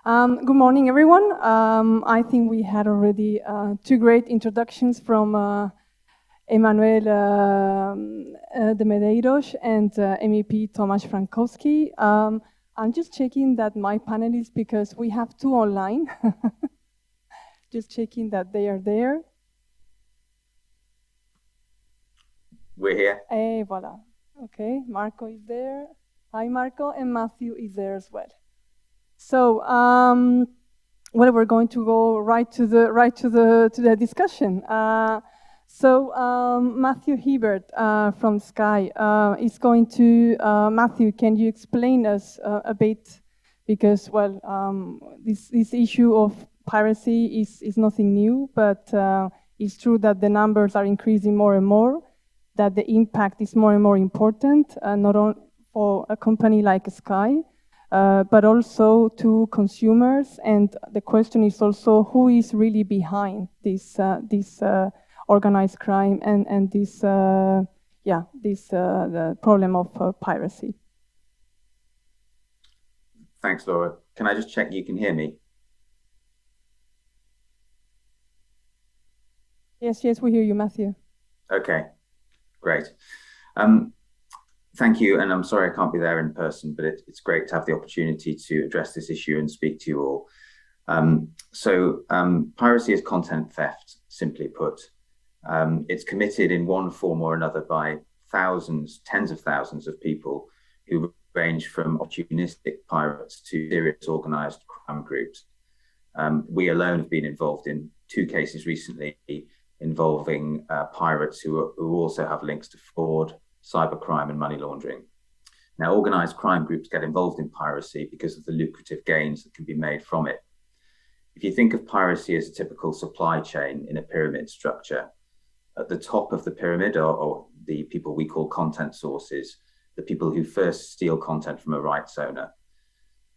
Good morning, everyone. I think we had already two great introductions from Emanuel de Medeiros and MEP Tomasz Frankowski. I'm just checking that my panelists, because we have two online, just checking that they are there. We're here. Hey, voila. Okay, Marco is there. Hi, Marco, and Matthew is there as well. So, well, we're going to go right to the discussion. Matthew Hebert from Sky is going to. Matthew, can you explain us a bit, because this issue of piracy is nothing new, but it's true that the numbers are increasing more and more, that the impact is more and more important, not only for a company like Sky, but also to consumers. And the question is also who is really behind this organized crime and this the problem of piracy. Thanks, Laura. Can I just check you can hear me? Yes, we hear you, Matthew. Okay, great. Thank you, and I'm sorry I can't be there in person, but it's great to have the opportunity to address this issue and speak to you all. Piracy is content theft, simply put. It's committed in one form or another by thousands, tens of thousands of people who range from opportunistic pirates to serious organized crime groups. We alone have been involved in two cases recently involving pirates who also have links to fraud, cybercrime and money laundering. Now, organized crime groups get involved in piracy because of the lucrative gains that can be made from it. If you think of piracy as a typical supply chain in a pyramid structure, at the top of the pyramid are the people we call content sources, the people who first steal content from a rights owner.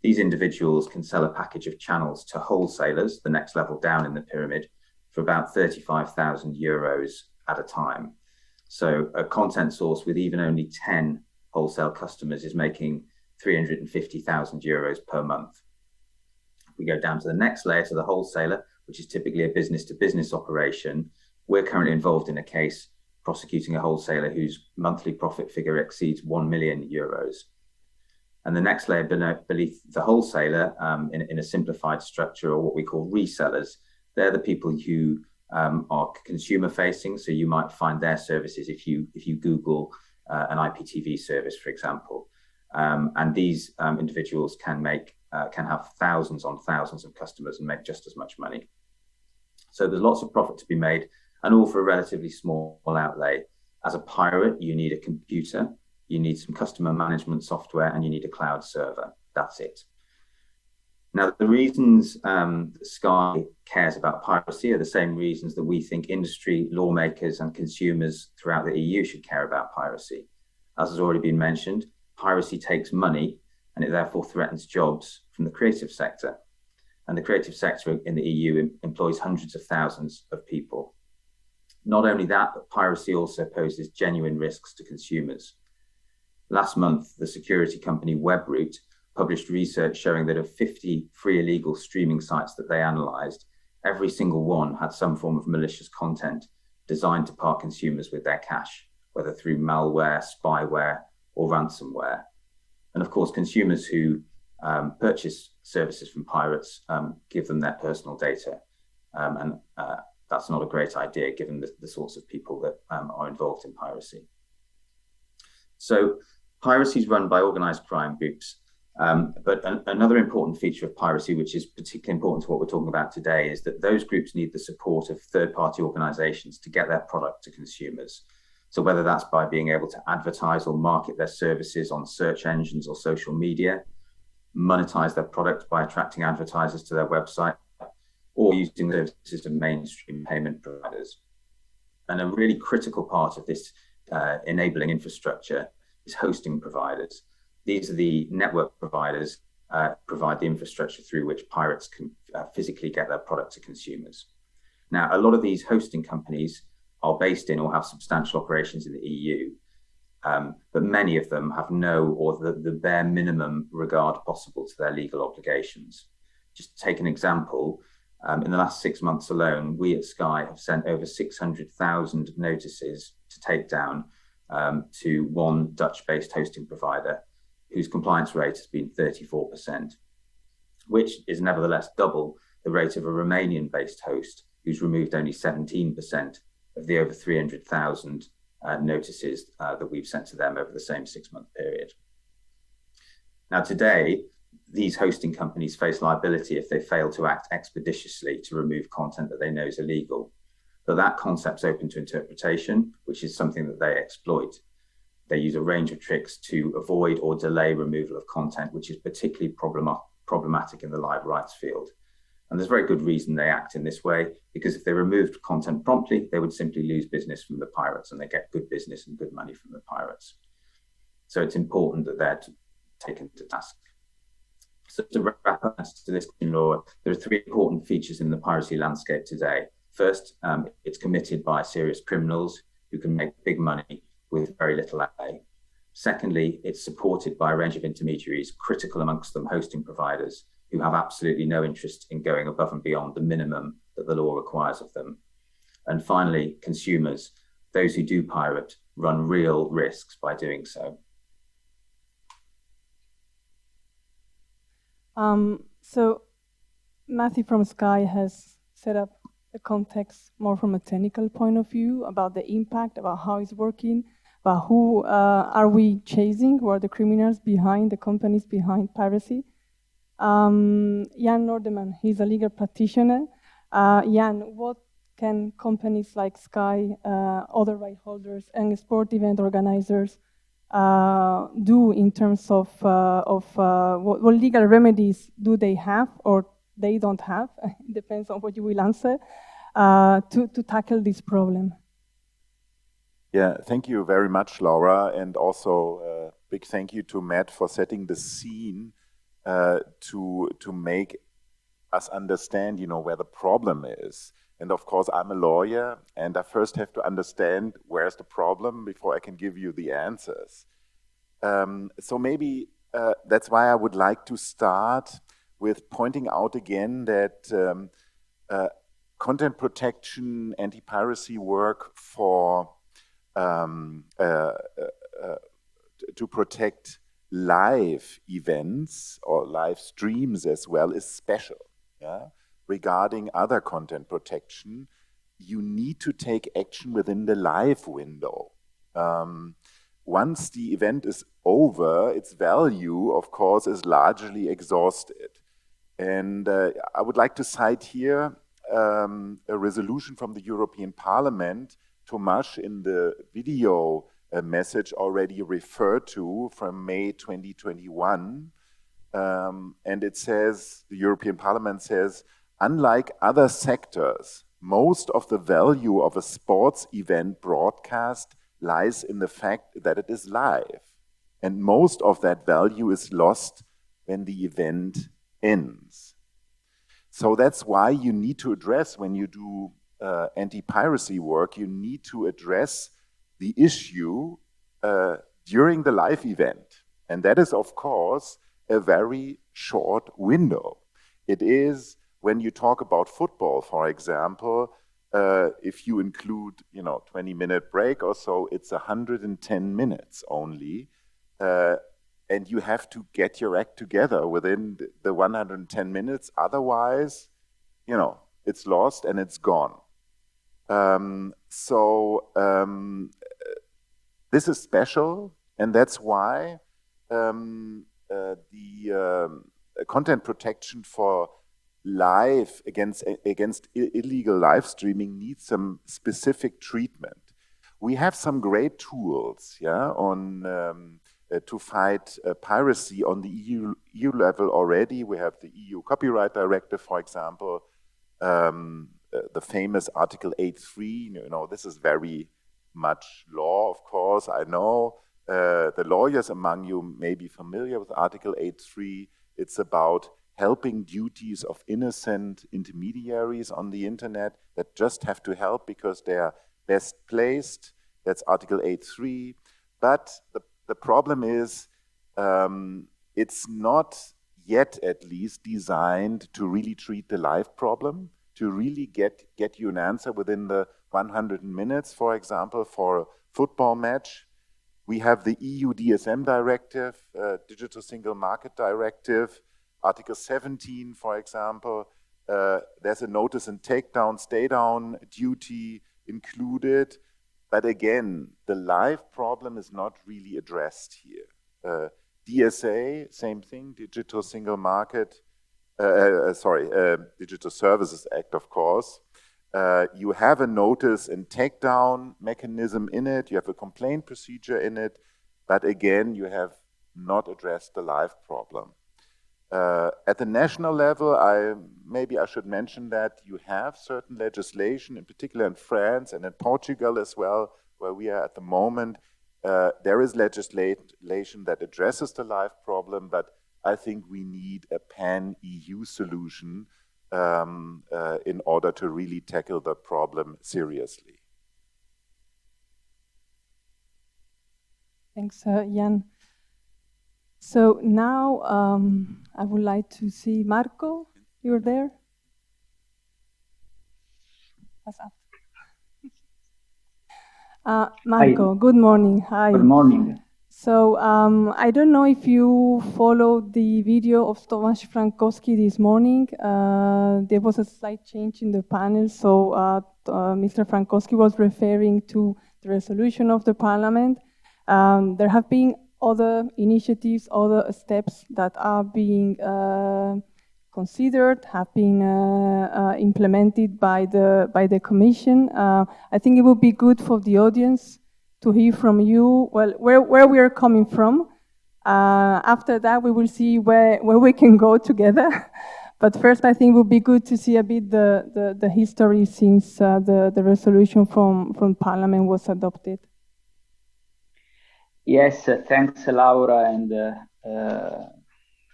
These individuals can sell a package of channels to wholesalers, the next level down in the pyramid, for about 35,000 euros at a time. So a content source with even only 10 wholesale customers is making 350,000 euros per month. If we go down to the next layer, to the wholesaler, which is typically a business-to-business operation, we're currently involved in a case prosecuting a wholesaler whose monthly profit figure exceeds 1 million euros. And the next layer beneath the wholesaler, in a simplified structure, or what we call resellers, they're the people who are consumer facing, so you might find their services if you Google an IPTV service, for example. And these individuals can have thousands on thousands of customers and make just as much money. So there's lots of profit to be made, and all for a relatively small outlay. As a pirate, you need a computer, you need some customer management software, and you need a cloud server. That's it. Now, the reasons Sky cares about piracy are the same reasons that we think industry, lawmakers, and consumers throughout the EU should care about piracy. As has already been mentioned, piracy takes money, and it therefore threatens jobs from the creative sector. And the creative sector in the EU employs hundreds of thousands of people. Not only that, but piracy also poses genuine risks to consumers. Last month, the security company Webroot published research showing that of 50 free illegal streaming sites that they analyzed, every single one had some form of malicious content designed to part consumers with their cash, whether through malware, spyware, or ransomware. And of course, consumers who purchase services from pirates give them their personal data. And that's not a great idea given the sorts of people that are involved in piracy. So piracy is run by organized crime groups. But another important feature of piracy, which is particularly important to what we're talking about today, is that those groups need the support of third-party organizations to get their product to consumers. So whether that's by being able to advertise or market their services on search engines or social media, monetize their product by attracting advertisers to their website, or using services of mainstream payment providers. And a really critical part of this enabling infrastructure is hosting providers. These are the network providers provide the infrastructure through which pirates can physically get their product to consumers. Now, a lot of these hosting companies are based in or have substantial operations in the EU, but many of them have no or the bare minimum regard possible to their legal obligations. just to take an example, in the last 6 months alone, we at Sky have sent over 600,000 notices to take down to one Dutch-based hosting provider whose compliance rate has been 34%, which is nevertheless double the rate of a Romanian-based host who's removed only 17% of the over 300,000 notices that we've sent to them over the same 6-month period. Now, today, these hosting companies face liability if they fail to act expeditiously to remove content that they know is illegal. But that concept's open to interpretation, which is something that they exploit. They use a range of tricks to avoid or delay removal of content, which is particularly problematic in the live rights field. And there's very good reason they act in this way, because if they removed content promptly, they would simply lose business from the pirates, and they get good business and good money from the pirates. So it's important that they're taken to task. So to wrap up to this law, there are 3 important features in the piracy landscape today. First, it's committed by serious criminals who can make big money with very little outlay. Secondly, it's supported by a range of intermediaries, critical amongst them hosting providers, who have absolutely no interest in going above and beyond the minimum that the law requires of them. And finally, consumers, those who do pirate, run real risks by doing so. So Matthew from Sky has set up the context more from a technical point of view about the impact, about how it's working, about who are we chasing, who are the criminals behind, the companies behind piracy. Jan Nordeman, he's a legal practitioner. Jan, what can companies like Sky, other right holders, and sport event organizers do in terms of what legal remedies do they have or they don't have? It depends on what you will answer, to tackle this problem. Yeah, thank you very much, Laura, and also big thank you to Matt for setting the scene to make us understand, where the problem is. And of course, I'm a lawyer, and I first have to understand where's the problem before I can give you the answers. So maybe that's why I would like to start with pointing out again that content protection, anti-piracy work for to protect live events or live streams as well is special. Yeah? Regarding other content protection, you need to take action within the live window. Once the event is over, its value, of course, is largely exhausted. And I would like to cite here a resolution from the European Parliament. Tomasz in the video message already referred to from May 2021. And it says, the European Parliament says, unlike other sectors, most of the value of a sports event broadcast lies in the fact that it is live. And most of that value is lost when the event ends. So that's why you need to address, when you do anti-piracy work, you need to address the issue during the live event. And that is, of course, a very short window. It is, when you talk about football, for example, if you include, 20-minute break or so, it's 110 minutes only. And you have to get your act together within the 110 minutes. Otherwise, it's lost and it's gone. This is special, and that's why the content protection for live against illegal live streaming needs some specific treatment. We have some great tools, to fight piracy on the EU level already. We have the EU Copyright Directive, for example, the famous Article 8.3. This is very much law, of course. I know the lawyers among you may be familiar with Article 8.3. It's about helping duties of innocent intermediaries on the internet that just have to help because they're best placed. That's Article 8.3. But the problem is it's not yet at least designed to really treat the live problem, to really get you an answer within the 100 minutes, for example, for a football match. We have the EU DSM directive, Digital Single Market Directive, Article 17, for example. There's a notice and takedown, stay down duty included. But again, the live problem is not really addressed here. DSA, same thing, Digital Single Market, Digital Services Act, of course. You have a notice and takedown mechanism in it, you have a complaint procedure in it, but again, you have not addressed the live problem. At the national level, maybe I should mention that you have certain legislation, in particular in France and in Portugal as well, where we are at the moment. There is legislation that addresses the live problem, but I think we need a pan-EU solution in order to really tackle the problem seriously. Thanks, Jan. So now I would like to see Marco. You're there? Marco, Hi. Good morning. Hi. Good morning. So I don't know if you followed the video of Tomasz Frankowski this morning. There was a slight change in the panel. So Mr. Frankowski was referring to the resolution of the parliament. There have been other initiatives, other steps that are being considered, have been implemented by the Commission. I think it would be good for the audience to hear from you, well, where we are coming from. After that, we will see where we can go together. But first, I think it would be good to see a bit the history since the resolution from Parliament was adopted. Yes, thanks, Laura, and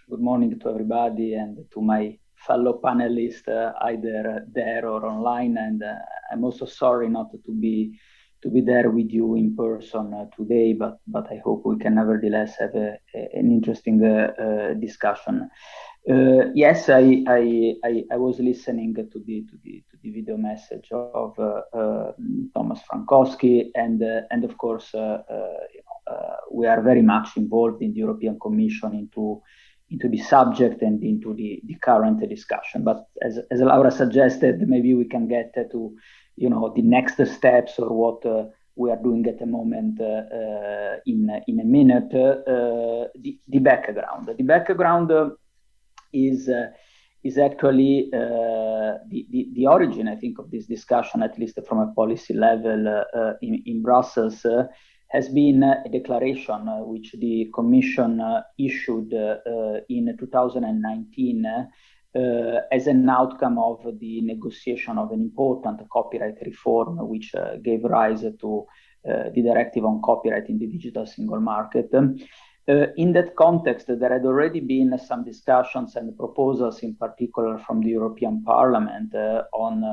good morning to everybody and to my fellow panelists, either there or online. And I'm also sorry not to be there with you in person today, but I hope we can nevertheless have an interesting discussion. Yes, I was listening to the video message of Tomasz Frankowski, and of course we are very much involved in the European Commission into the subject and into the current discussion. But as Laura suggested, maybe we can get to the next steps or what we are doing at the moment in a minute. The background. The background is actually the origin, I think, of this discussion, at least from a policy level in Brussels, has been a declaration which the Commission issued in 2019 as an outcome of the negotiation of an important copyright reform, which gave rise to the directive on copyright in the digital single market. In that context, there had already been some discussions and proposals, in particular from the European Parliament, on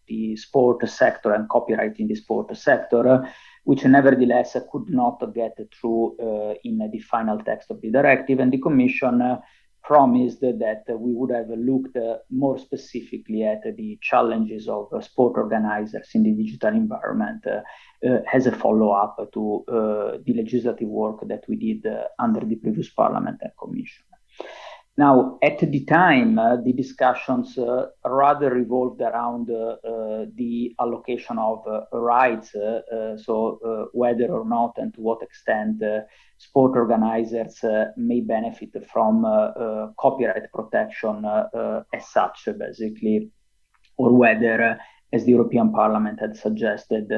the sport sector and copyright in the sport sector, which nevertheless could not get through in the final text of the directive. And the Commission promised that we would have looked more specifically at the challenges of sport organizers in the digital environment as a follow-up to the legislative work that we did under the previous Parliament and Commission. Now, at the time, the discussions rather revolved around the allocation of rights, so whether or not and to what extent sport organizers may benefit from copyright protection as such, basically, or whether, as the European Parliament had suggested,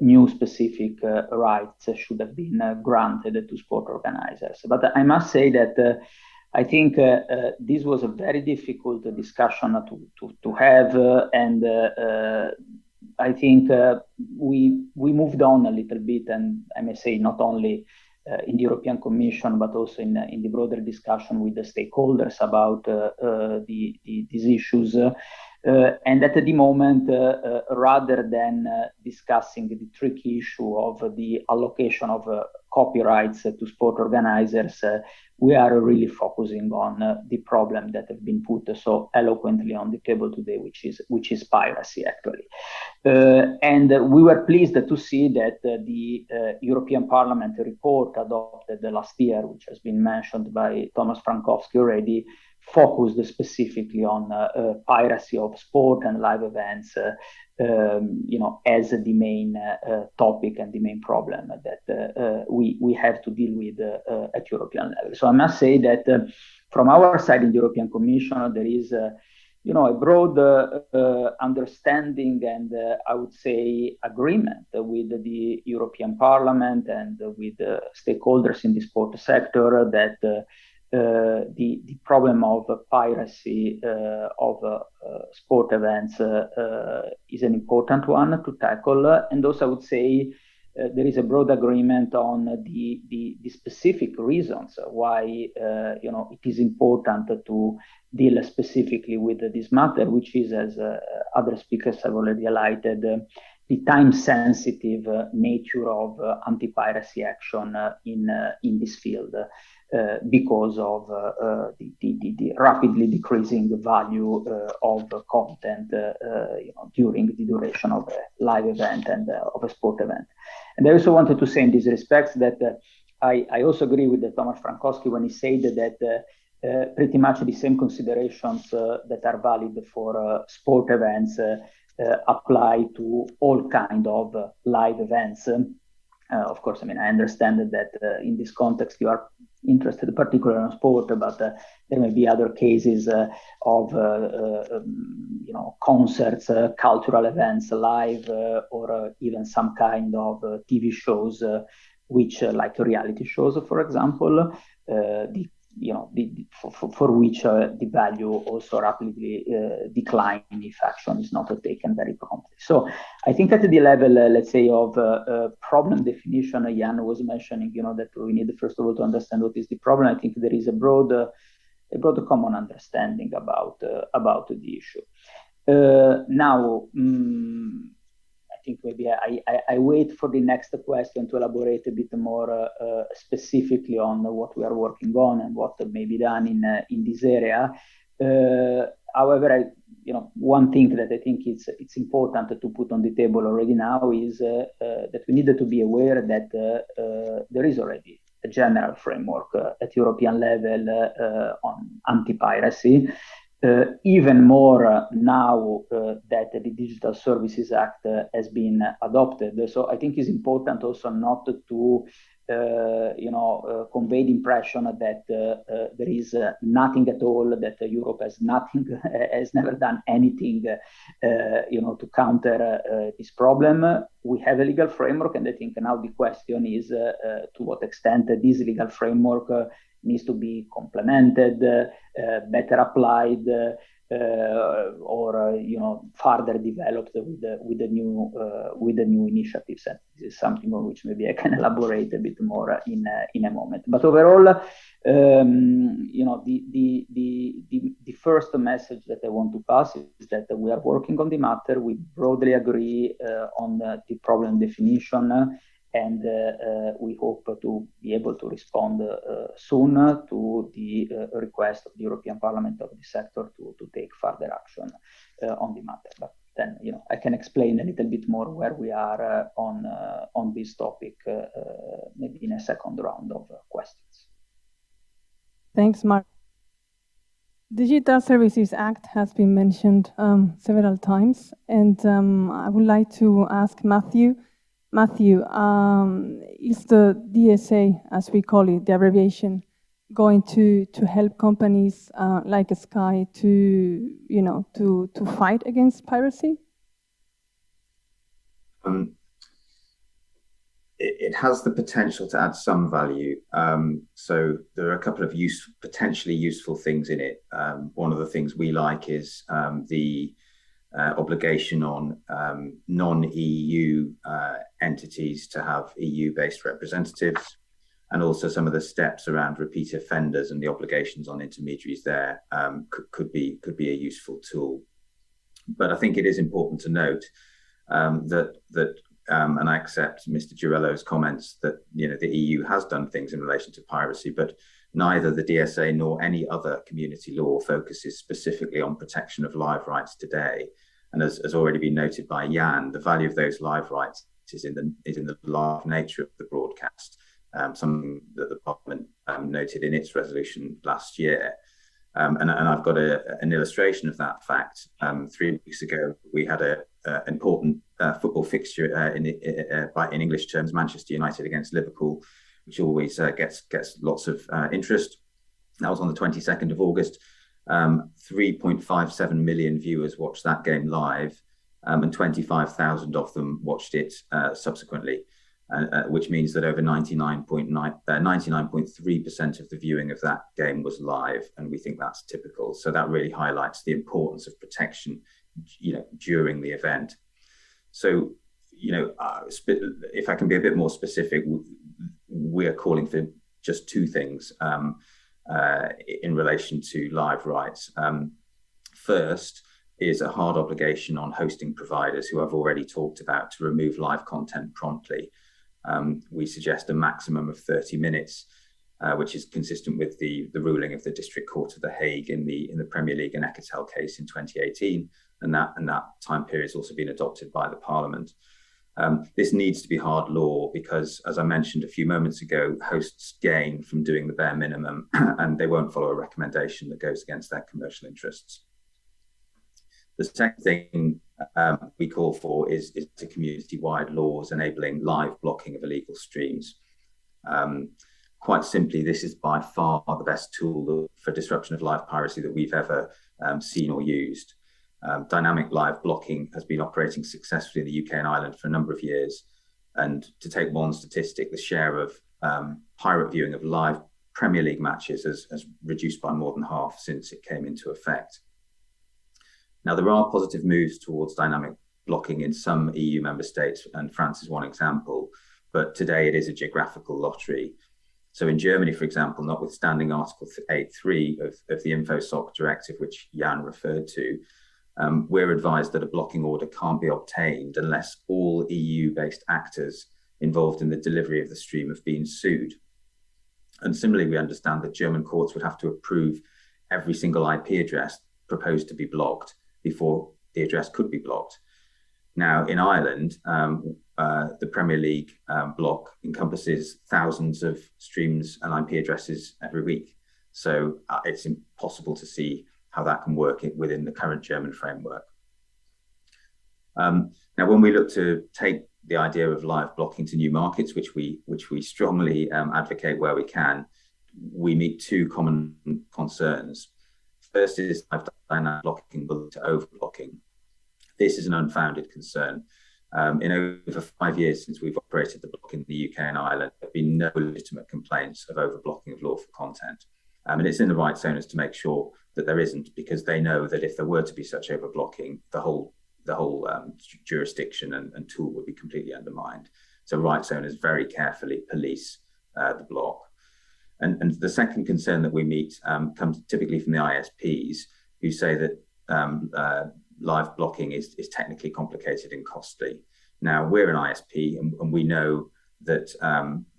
new specific rights should have been granted to sport organizers. But I must say that I think this was a very difficult discussion to have, and I think we moved on a little bit, and I may say not only in the European Commission, but also in the broader discussion with the stakeholders about these issues. And at the moment, rather than discussing the tricky issue of the allocation of copyrights to sport organizers, we are really focusing on the problem that have been put so eloquently on the table today, which is piracy, actually. And we were pleased to see that the European Parliament report adopted last year, which has been mentioned by Thomas Frankowski already, focused specifically on piracy of sport and live events, as the main topic and the main problem that we have to deal with at European level. So I must say that from our side in the European Commission, there is a broad understanding and I would say agreement with the European Parliament and with stakeholders in the sport sector that the problem of piracy of sport events is an important one to tackle. And also I would say there is a broad agreement on the specific reasons why it is important to deal specifically with this matter, which is, as other speakers have already highlighted, the time-sensitive nature of anti-piracy action in this field. Because of the rapidly decreasing value of content during the duration of a live event and of a sport event. And I also wanted to say in this respect that I also agree with Thomas Frankowski when he said that pretty much the same considerations that are valid for sport events apply to all kind of live events. Of course, I mean, I understand that in this context you are interested particularly in sport, but there may be other cases of concerts, cultural events live, or even some kind of TV shows, which like reality shows, for example, for which the value also rapidly decline if action is not taken very promptly. So I think at the level, let's say, of problem definition, Jan was mentioning, that we need first of all to understand what is the problem. I think there is a broad common understanding about the issue. Now, I think maybe I wait for the next question to elaborate a bit more specifically on what we are working on and what may be done in this area. However, one thing that I think it's important to put on the table already now is that we need to be aware that there is already a general framework at European level on anti-piracy. Even more now that the Digital Services Act has been adopted. So I think it's important also not to convey the impression that there is nothing at all, that Europe has never done anything to counter this problem. We have a legal framework, and I think now the question is to what extent this legal framework needs to be complemented, better applied, or further developed with the new initiatives. And this is something on which maybe I can elaborate a bit more in a moment. But overall, the first message that I want to pass is that we are working on the matter. We broadly agree on the problem definition. And we hope to be able to respond soon to the request of the European Parliament of the sector to take further action on the matter. But then, I can explain a little bit more where we are on this topic, maybe in a second round of questions. Thanks, Mark. Digital Services Act has been mentioned several times, and I would like to ask Matthew. Matthew, is the DSA, as we call it, the abbreviation, going to help companies like Sky to fight against piracy? It has the potential to add some value. So there are a couple of potentially useful things in it. One of the things we like is the obligation on non-EU entities to have EU-based representatives, and also some of the steps around repeat offenders and the obligations on intermediaries there could be a useful tool. But I think it is important to note and I accept Mr. Girello's comments that the EU has done things in relation to piracy, but neither the DSA nor any other community law focuses specifically on protection of live rights today. And as has already been noted by Jan, the value of those live rights is in the live nature of the broadcast, something that the Parliament noted in its resolution last year. And I've got an illustration of that fact. 3 weeks ago, we had an important football fixture in English terms, Manchester United against Liverpool, which always gets lots of interest. That was on the 22nd of August. 3.57 million viewers watched that game live, and 25,000 of them watched it subsequently. Which means that over 99.3% of the viewing of that game was live, and we think that's typical. So that really highlights the importance of protection, during the event. So, if I can be a bit more specific, we are calling for just two things in relation to live rights. First is a hard obligation on hosting providers, who I've already talked about, to remove live content promptly. We suggest a maximum of 30 minutes, which is consistent with the ruling of the District Court of The Hague in the Premier League and Ecatel case in 2018, and that time period has also been adopted by the Parliament. This needs to be hard law because, as I mentioned a few moments ago, hosts gain from doing the bare minimum, and they won't follow a recommendation that goes against their commercial interests. The second thing we call for is to community-wide laws enabling live blocking of illegal streams. Quite simply, this is by far the best tool for disruption of live piracy that we've ever seen or used. Dynamic live blocking has been operating successfully in the UK and Ireland for a number of years. And to take one statistic, the share of pirate viewing of live Premier League matches has reduced by more than half since it came into effect. Now, there are positive moves towards dynamic blocking in some EU member states, and France is one example, but today it is a geographical lottery. So in Germany, for example, notwithstanding Article 8.3 of the InfoSoc directive, which Jan referred to, we're advised that a blocking order can't be obtained unless all EU-based actors involved in the delivery of the stream have been sued. And similarly, we understand that German courts would have to approve every single IP address proposed to be blocked before the address could be blocked. Now, in Ireland, the Premier League block encompasses thousands of streams and IP addresses every week. So it's impossible to see how that can work within the current German framework. Now, when we look to take the idea of live blocking to new markets, which we strongly advocate where we can, we meet two common concerns. First is dynamic blocking to overblocking. This is an unfounded concern. In over 5 years since we've operated the block in the UK and Ireland, there have been no legitimate complaints of overblocking of lawful content. And it's in the rights owners to make sure that there isn't, because they know that if there were to be such overblocking, the whole jurisdiction and tool would be completely undermined. So rights owners very carefully police the block. And the second concern that we meet comes typically from the ISPs, who say that live blocking is technically complicated and costly. Now, we're an ISP, and we know that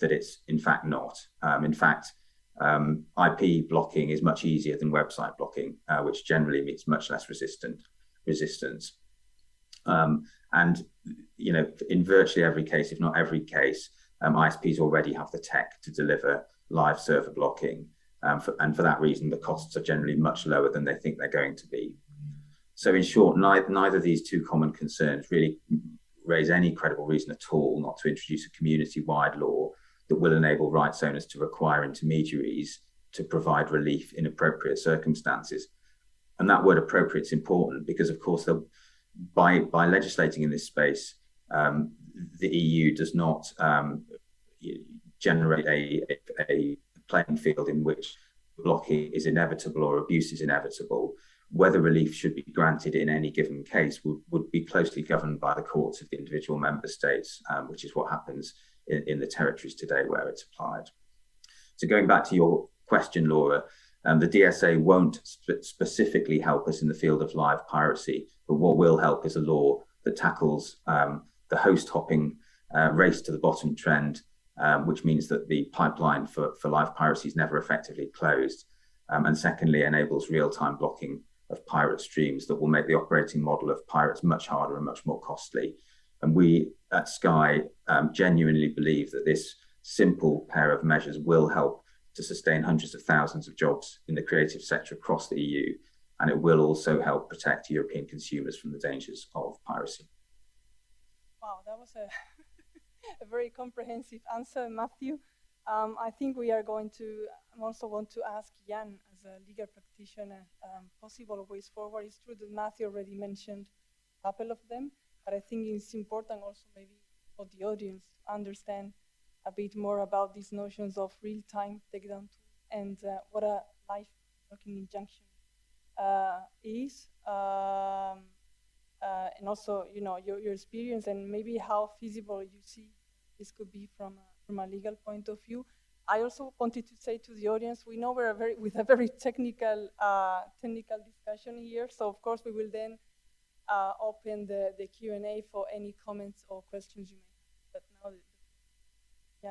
it's in fact not. In fact, IP blocking is much easier than website blocking, which generally meets much less resistance. And in virtually every case, if not every case, ISPs already have the tech to deliver live server blocking, and for that reason, the costs are generally much lower than they think they're going to be. So in short, neither of these two common concerns really raise any credible reason at all not to introduce a community-wide law that will enable rights owners to require intermediaries to provide relief in appropriate circumstances. And that word appropriate is important because, of course, by legislating in this space, the EU does not generate a playing field in which blocking is inevitable or abuse is inevitable. Whether relief should be granted in any given case would be closely governed by the courts of the individual member states, which is what happens in the territories today where it's applied. So going back to your question, Laura, The DSA won't specifically help us in the field of live piracy, but what will help is a law that tackles the host hopping race to the bottom trend, which means that the pipeline for live piracy is never effectively closed. And secondly, enables real-time blocking of pirate streams that will make the operating model of pirates much harder and much more costly. And we at Sky genuinely believe that this simple pair of measures will help to sustain hundreds of thousands of jobs in the creative sector across the EU, and it will also help protect European consumers from the dangers of piracy. Wow, that was a very comprehensive answer, Matthew. I think we are going to also want to ask Jan, as a legal practitioner, possible ways forward. It's true that Matthew already mentioned a couple of them, but I think it's important also maybe for the audience to understand a bit more about these notions of real-time takedown and what a live blocking injunction is, and also, you know, your experience and maybe how feasible you see this could be from a legal point of view. I also wanted to say to the audience, we know we're with a very technical discussion here, so of course we will then open the Q&A for any comments or questions you may have. But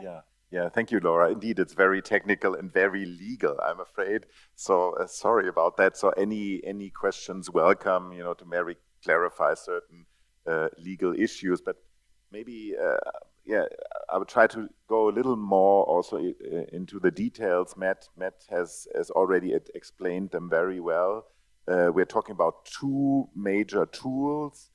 now, yeah, thank you, Laura. Indeed, it's very technical and very legal, I'm afraid. So sorry about that. So any questions, welcome, you know, to maybe clarify certain legal issues. But maybe, I would try to go a little more also into the details. Matt has already explained them very well. We're talking about two major tools.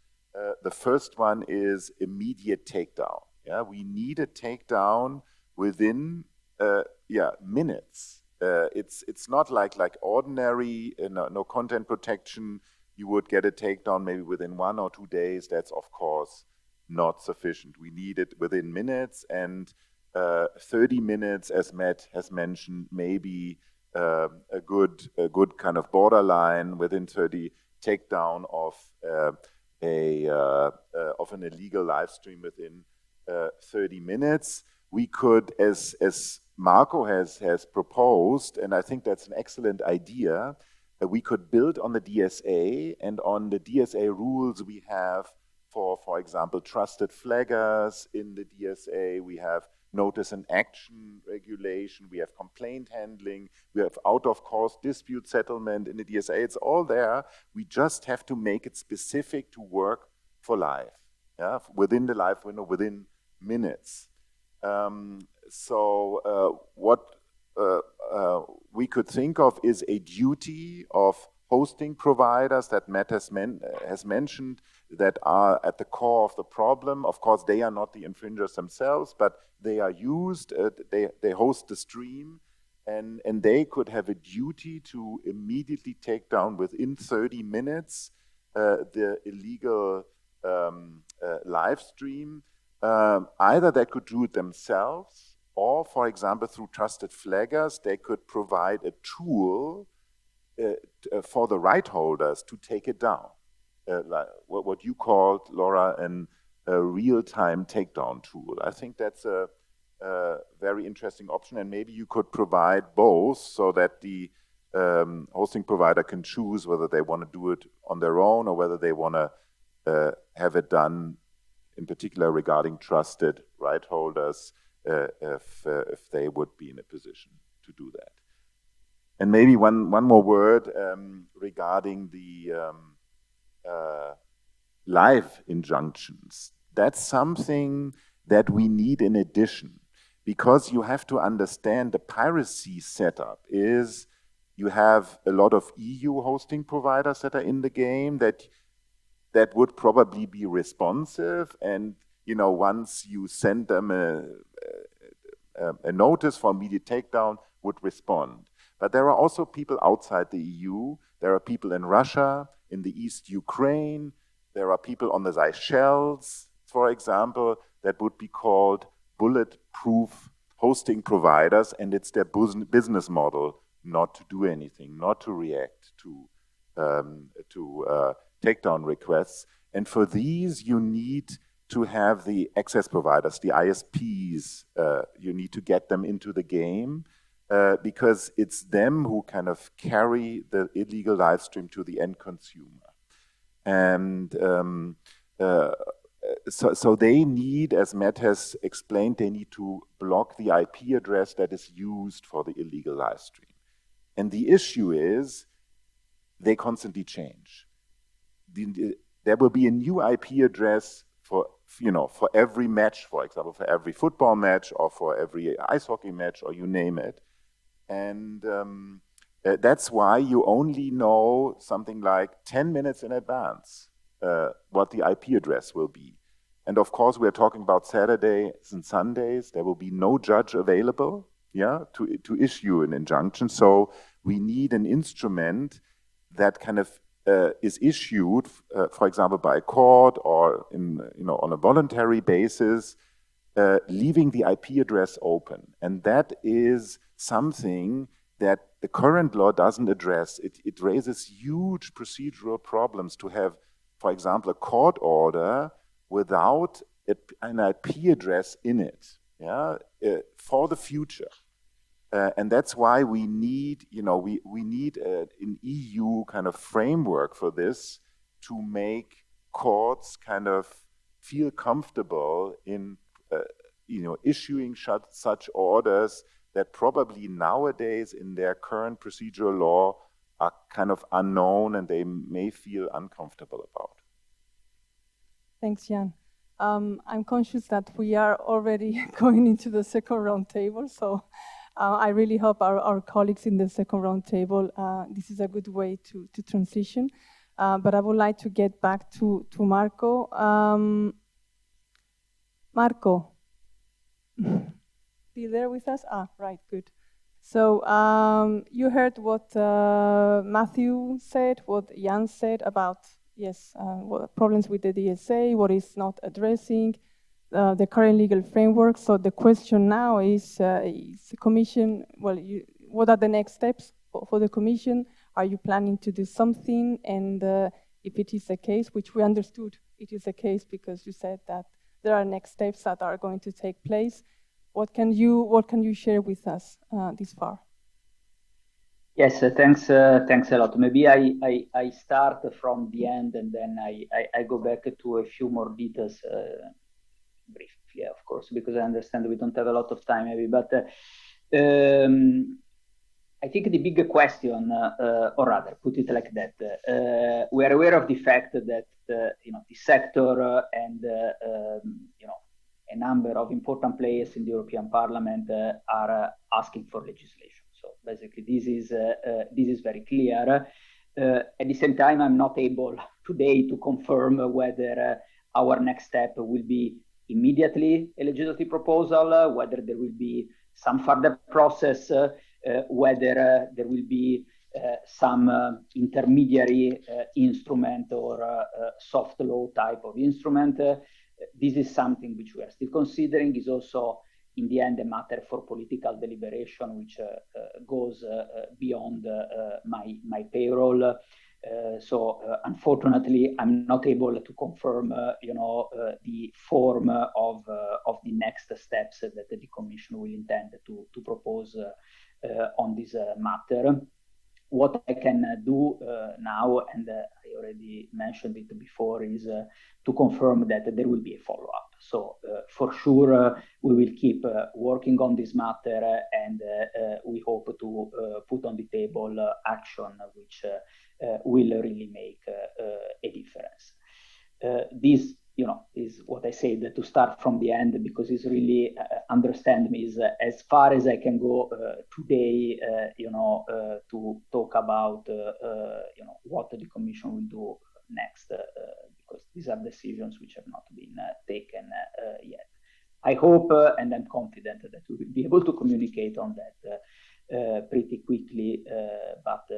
The first one is immediate takedown. Yeah, we need a takedown within minutes. It's not like ordinary no content protection. You would get a takedown maybe within 1 or 2 days. That's of course not sufficient. We need it within minutes, and 30 minutes, as Matt has mentioned, maybe a good kind of borderline within 30 takedown of an illegal live stream within 30 minutes. We could, as Marco has proposed, and I think that's an excellent idea, we could build on the DSA and on the DSA rules we have for example, trusted flaggers in the DSA. We have notice and action regulation. We have complaint handling. We have out-of-court dispute settlement in the DSA. It's all there. We just have to make it specific to work for live, within the live window, within minutes. What we could think of is a duty of hosting providers that Matt has mentioned that are at the core of the problem. Of course, they are not the infringers themselves, but they are used, they host the stream, and they could have a duty to immediately take down within 30 minutes the illegal live stream. Either they could do it themselves, or, for example, through trusted flaggers, they could provide a tool for the right holders to take it down. Like what you called, Laura, a real-time takedown tool. I think that's a very interesting option, and maybe you could provide both so that the hosting provider can choose whether they want to do it on their own or whether they want to have it done, in particular regarding trusted right holders, if they would be in a position to do that. And maybe one more word regarding the live injunctions. That's something that we need in addition, because you have to understand the piracy setup is you have a lot of EU hosting providers that are in the game that would probably be responsive, and once you send them a notice for immediate takedown, would respond. But there are also people outside the EU. There are people in Russia, in the East Ukraine. There are people on the Seychelles, for example, that would be called bulletproof hosting providers, and it's their business model not to do anything, not to react to takedown requests. And for these, you need to have the access providers, the ISPs. You need to get them into the game. because it's them who kind of carry the illegal live stream to the end consumer. And so they need, as Matt has explained, they need to block the IP address that is used for the illegal live stream. And the issue is they constantly change. There will be a new IP address for every match, for example, for every football match or for every ice hockey match, or you name it. And that's why you only know something like 10 minutes in advance what the IP address will be. And of course, we're talking about Saturdays and Sundays. There will be no judge available, to issue an injunction. So we need an instrument that kind of is issued, for example, by a court or on a voluntary basis, leaving the IP address open. And that is something that the current law doesn't address. It raises huge procedural problems to have, for example, a court order without an IP address in it, for the future. And that's why we need, we need an EU kind of framework for this to make courts kind of feel comfortable in, issuing such orders that probably nowadays in their current procedural law are kind of unknown and they may feel uncomfortable about. Thanks, Jan. I'm conscious that we are already going into the second roundtable, so I really hope our colleagues in the second roundtable, this is a good way to transition. But I would like to get back to Marco. Marco, still there with us? Right, good. So you heard what Matthew said, what Jan said about, what problems with the DSA, what is not addressing, the current legal framework. So the question now is the Commission, what are the next steps for the Commission? Are you planning to do something? And if it is the case, which we understood it is the case because you said that there are next steps that are going to take place, what can you share with us this far? Yes, thanks a lot. Maybe I start from the end and then I go back to a few more details briefly, of course, because I understand we don't have a lot of time maybe, but I think the bigger question, or rather put it like that, we are aware of the fact that the sector and a number of important players in the European Parliament are asking for legislation. So basically, this is very clear. At the same time, I'm not able today to confirm whether our next step will be immediately a legislative proposal, whether there will be some further process, whether there will be some intermediary instrument or soft law type of instrument. This is something which we are still considering. Is also, in the end, a matter for political deliberation, which goes beyond my payroll. So unfortunately, I'm not able to confirm, the form of the next steps that the Commission will intend to propose on this matter. What I can do now, and I already mentioned it before, is to confirm that there will be a follow-up. So for sure, we will keep working on this matter, and we hope to put on the table action which will really make a difference. This, is what I said, to start from the end, because it's really, understand me, is as far as I can go today, to talk about, what the Commission will do next, because these are decisions which have not been taken yet. I hope, and I'm confident that we will be able to communicate on that pretty quickly, but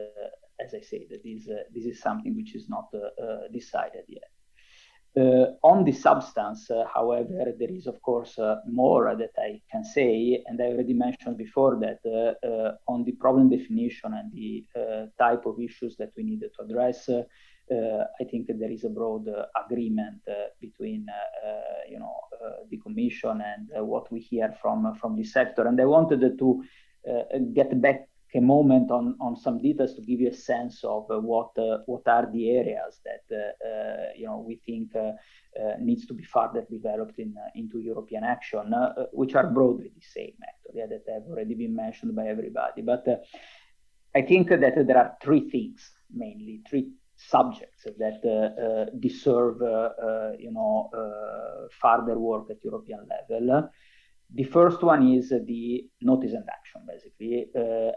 as I said, this is something which is not decided yet. On the substance, however, there is, of course, more that I can say, and I already mentioned before that on the problem definition and the type of issues that we needed to address, I think there is a broad agreement between, the Commission and what we hear from the sector. And I wanted to get back a moment on some details to give you a sense of what are the areas that we think needs to be further developed into European action, which are broadly the same actually, that have already been mentioned by everybody. But I think that there are three things, mainly three subjects that deserve further work at European level. The first one is the notice and action, basically,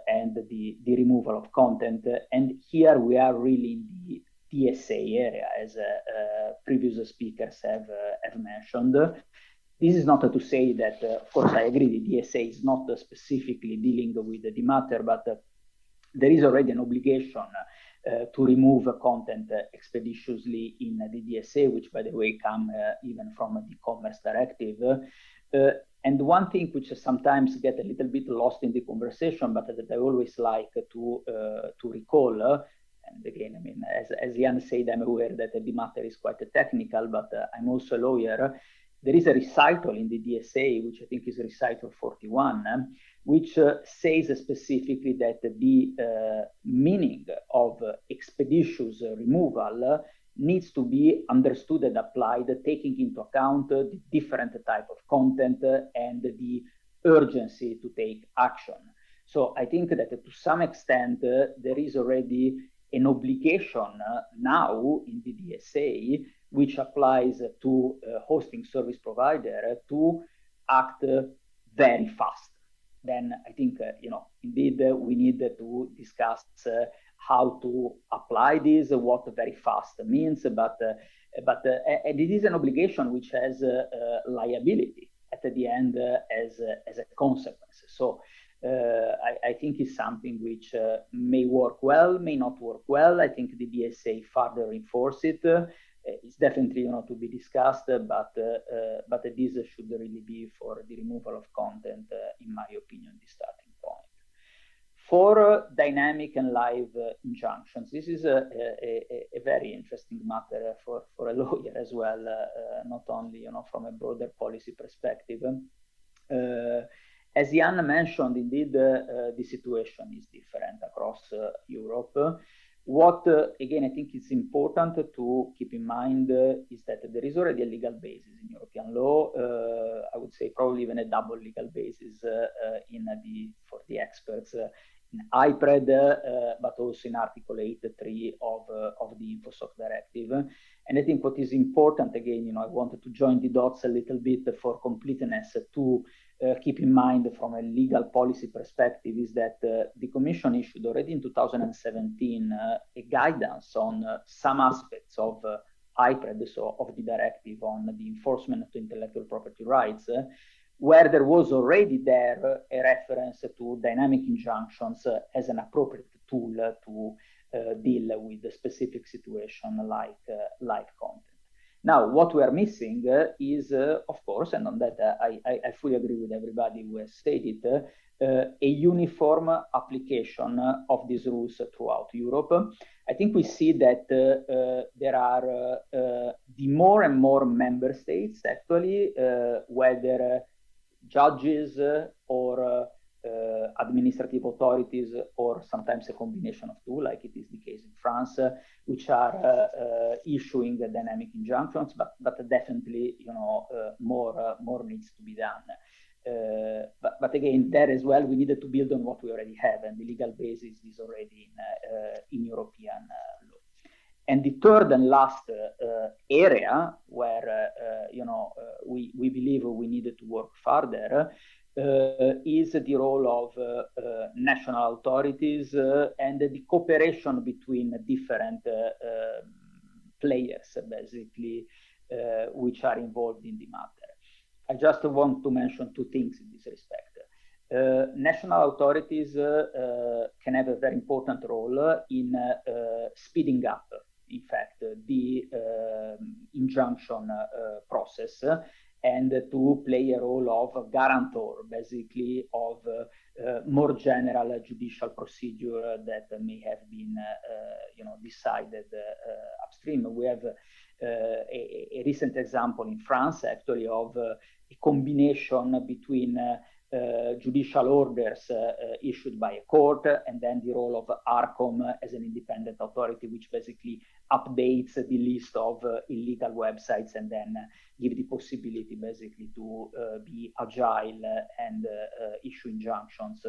and the removal of content. And here we are really in the DSA area, as previous speakers have mentioned. This is not to say that, of course, I agree the DSA is not specifically dealing with the matter, but there is already an obligation to remove content expeditiously in the DSA, which, by the way, come even from the Commerce Directive. And one thing which sometimes get a little bit lost in the conversation, but that I always like to recall, and again, I mean, as Jan said, I'm aware that the matter is quite technical, but I'm also a lawyer. There is a recital in the DSA, which I think is recital 41, which says specifically that the meaning of expeditious removal needs to be understood and applied, taking into account the different type of content and the urgency to take action. So I think that to some extent, there is already an obligation now in the DSA, which applies to hosting service provider to act very fast. Then I think, indeed, we need to discuss how to apply this, what very fast means, but and it is an obligation which has liability at the end as a consequence. So I think it's something which may work well, may not work well. I think the DSA further reinforce it. It's definitely to be discussed, but this should really be for the removal of content, in my opinion, the starting point. For dynamic and live injunctions, this is a very interesting matter for a lawyer as well, not only from a broader policy perspective. As Jan mentioned, indeed, the situation is different across Europe. What, again, I think is important to keep in mind is that there is already a legal basis in European law. I would say probably even a double legal basis for the experts in IPRED, but also in Article 8.3 of the InfoSoc Directive. And I think what is important, again, I wanted to join the dots a little bit for completeness to keep in mind from a legal policy perspective is that the Commission issued already in 2017 a guidance on some aspects of IPRED, so of the directive on the enforcement of intellectual property rights, where there was already there a reference to dynamic injunctions as an appropriate tool to deal with a specific situation like live content. Now, what we are missing is, of course, and on that I fully agree with everybody who has stated, a uniform application of these rules throughout Europe. I think we see that there are the more and more member states, actually, whether judges or administrative authorities, or sometimes a combination of two, like it is the case in France, which are issuing dynamic injunctions, but definitely, more needs to be done. But again, there as well, we needed to build on what we already have, and the legal basis is already in European law. And the third and last area where we believe we needed to work further is the role of national authorities and the cooperation between different players, basically, which are involved in the matter. I just want to mention two things in this respect. National authorities can have a very important role in speeding up, in fact, the injunction process, and to play a role of guarantor, basically, of more general judicial procedure that may have been, decided upstream. We have a recent example in France, actually, of a combination between judicial orders issued by a court, and then the role of ARCOM as an independent authority, which basically updates the list of illegal websites and then give the possibility basically to be agile and issue injunctions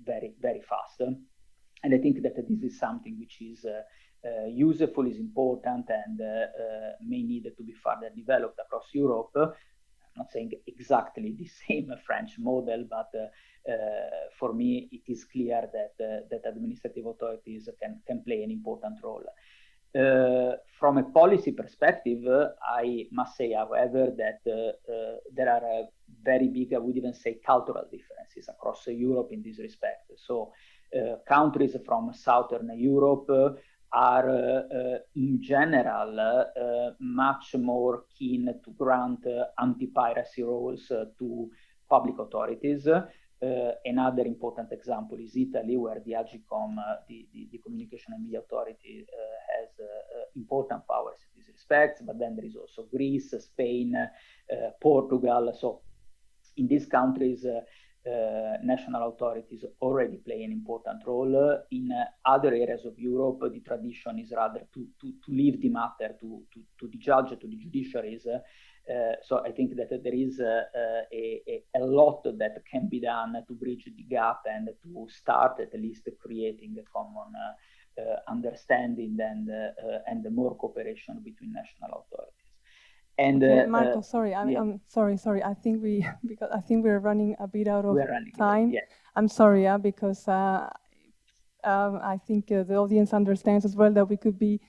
very, very fast. And I think that this is something which is useful, is important, and may need to be further developed across Europe. I'm not saying exactly the same French model, but for me, it is clear that administrative authorities can play an important role. From a policy perspective, I must say, however, that there are very big, I would even say, cultural differences across Europe in this respect. So countries from Southern Europe are in general much more keen to grant anti-piracy roles to public authorities. Another important example is Italy, where the AGCOM, the Communication and Media Authority, has important powers in this respect. But then there is also Greece, Spain, Portugal. So in these countries, national authorities already play an important role. In other areas of Europe, the tradition is rather to leave the matter to the judge, to the judiciaries. So I think that there is a lot that can be done to bridge the gap and to start at least creating a common understanding and more cooperation between national authorities. And okay, Marco, sorry, I'm sorry. I think we're running a bit out of time. Yeah. I'm sorry, because I think the audience understands as well that we could be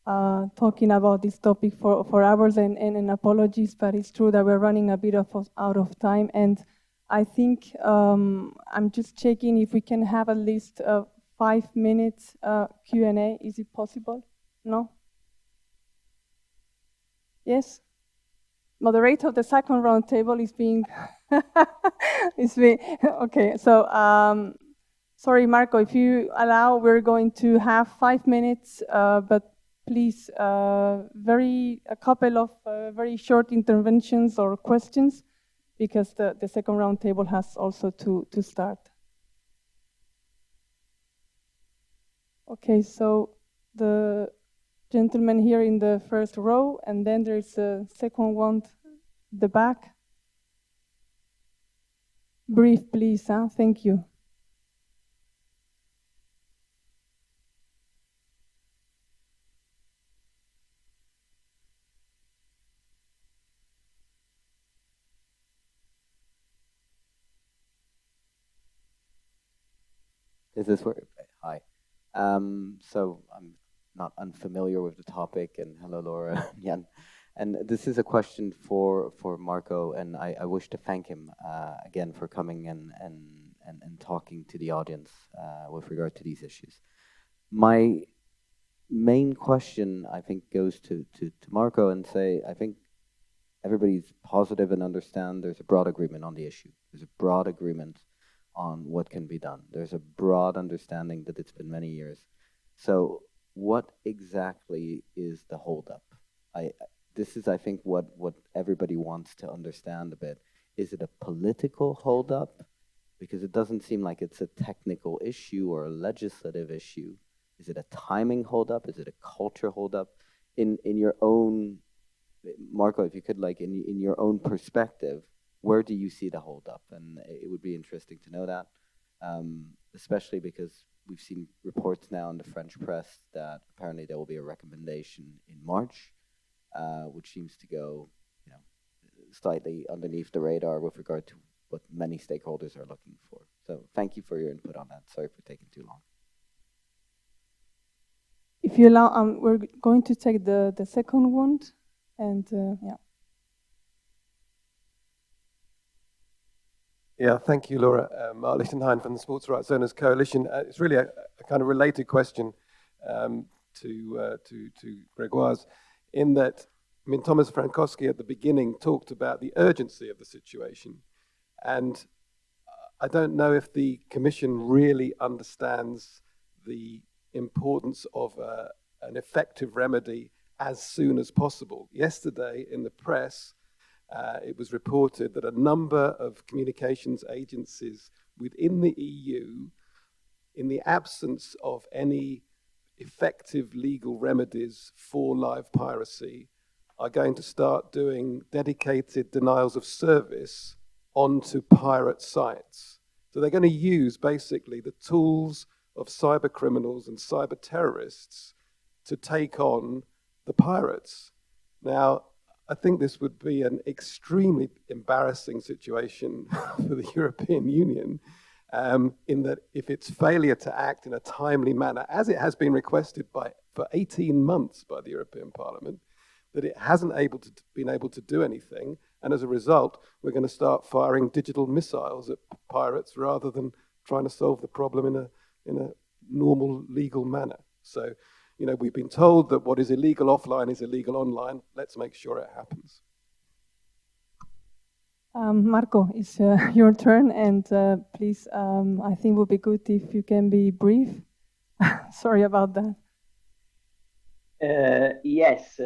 talking about this topic for hours, and apologies, but it's true that we're running a bit out of time. And I think I'm just checking if we can have at least 5 minutes Q&A. Is it possible? No? Yes? Moderator of the second roundtable is being okay. So sorry, Marco, if you allow, we're going to have 5 minutes, but please, a couple of very short interventions or questions, because the second roundtable has also to start. Okay, so the gentleman here in the first row, and then there's a second one at the back. Brief, please. Thank you. Is this where? Hi. So I'm not unfamiliar with the topic, and hello, Laura, Jan. And this is a question for Marco, and I wish to thank him again for coming and talking to the audience with regard to these issues. My main question, I think, goes to Marco, and say, I think everybody's positive and understand there's a broad agreement on the issue. There's a broad agreement on what can be done. There's a broad understanding that it's been many years. So what exactly is the holdup? This is, I think, what everybody wants to understand a bit. Is it a political holdup? Because it doesn't seem like it's a technical issue or a legislative issue. Is it a timing holdup? Is it a culture holdup? In your own, Marco, if you could, like, in your own perspective, where do you see the holdup? And it would be interesting to know that, especially because we've seen reports now in the French press that apparently there will be a recommendation in March, which seems to go, slightly underneath the radar with regard to what many stakeholders are looking for. So thank you for your input on that. Sorry for taking too long. If you allow, we're going to take the second one, and yeah. Yeah, thank you, Laura. Mark Lichtenhein from the Sports Rights Owners Coalition. It's really a kind of related question to Gregoire's, in that, I mean, Thomas Frankowski at the beginning talked about the urgency of the situation. And I don't know if the Commission really understands the importance of an effective remedy as soon as possible. Yesterday in the press, it was reported that a number of communications agencies within the EU, in the absence of any effective legal remedies for live piracy, are going to start doing dedicated denials of service onto pirate sites. So they're going to use basically the tools of cyber criminals and cyber terrorists to take on the pirates. Now, I think this would be an extremely embarrassing situation for the European Union, in that if its failure to act in a timely manner, as it has been requested for 18 months by the European Parliament, that it hasn't been able to do anything, and as a result, we're going to start firing digital missiles at pirates rather than trying to solve the problem in a normal legal manner. So, you know, we've been told that what is illegal offline is illegal online. Let's make sure it happens. Marco, it's your turn, and please, I think it would be good if you can be brief. Sorry about that. Yes,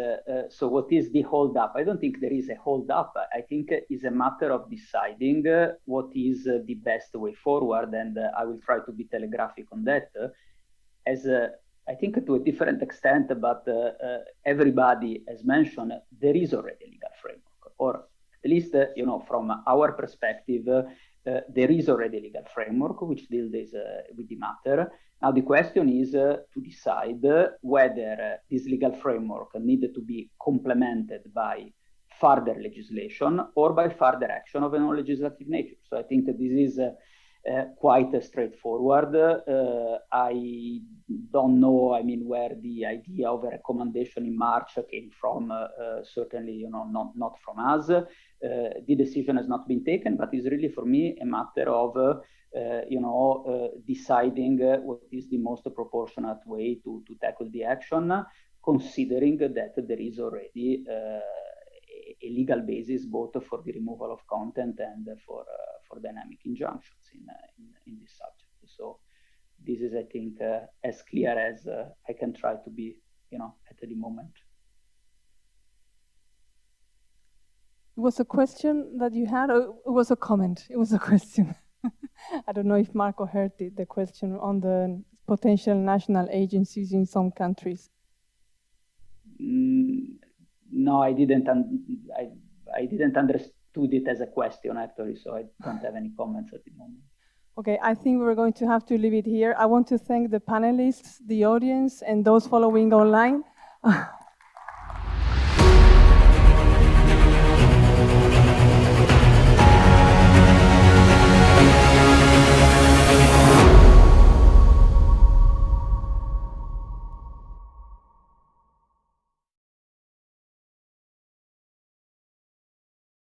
so what is the hold-up? I don't think there is a hold-up. I think it's a matter of deciding what is the best way forward, and I will try to be telegraphic on that. As I think to a different extent, but everybody has mentioned, there is already a legal framework, or at least, you know, from our perspective, there is already a legal framework which deals with the matter. Now, the question is to decide whether this legal framework needed to be complemented by further legislation or by further action of a non-legislative nature. So I think that this is quite straightforward. I don't know, I mean, where the idea of a recommendation in March came from. Certainly, you know, not from us. The decision has not been taken, but it's really for me a matter of deciding what is the most proportionate way to tackle the action, considering that there is already a legal basis both for the removal of content and for dynamic injunctions in this subject. So this is, I think, as clear as I can try to be, you know, at the moment. It was a question that you had, or it was a comment? It was a question. I don't know if Marco heard the question on the potential national agencies in some countries. No, I didn't. I didn't understood it as a question actually, so I don't have any comments at the moment. Okay, I think we're going to have to leave it here. I want to thank the panelists, the audience, and those following online.